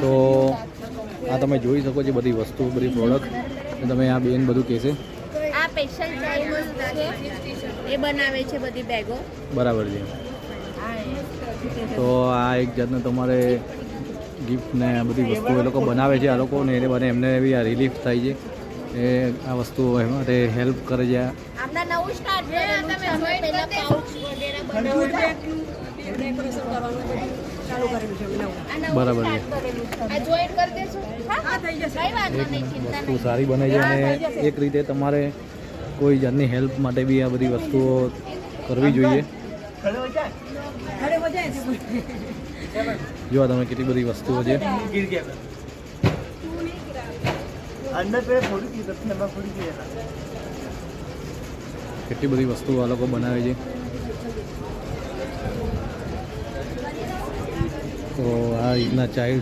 તો આ તમે જોઈ શકો છો બધી વસ્તુ, બધી પ્રોડક્ટ. તમે આ બેન બધું કહેશે. આ સ્પેશિયલ ચાઇનીઝ છે, એ બનાવે છે બધી બેગો. બરાબર છે. તો આ એક જાતનું તમારે ગિફ્ટ ને આ બધી વસ્તુ એ લોકો બનાવે છે. આ લોકોને એને બને એમને બી આ રિલીફ થાય છે. એ આ વસ્તુ એમાં તે હેલ્પ કરે છે. આપણા નવું સ્ટાર્ટ કરેલું છે. અમે પહેલા પાઉચ વગેરે બનાવતા ડેકોરેશન કરવાનું બધું ચાલુ કરેલું છે. બરાબર છે. આ જોઈન કરી દેશું. હા થઈ જશે. કઈ વાંધો નહીં, ચિંતા વસ્તુ સારી બને છે અને એક રીતે તમારે કોઈ જાતની હેલ્પ માટે બી આ બધી વસ્તુઓ કરવી જોઈએ. જો તમે કેટલી બધી વસ્તુઓ છે. કેટલી બધી વસ્તુઓ આ લોકો બનાવે છે. તો આ રીતના ચાઇલ્ડ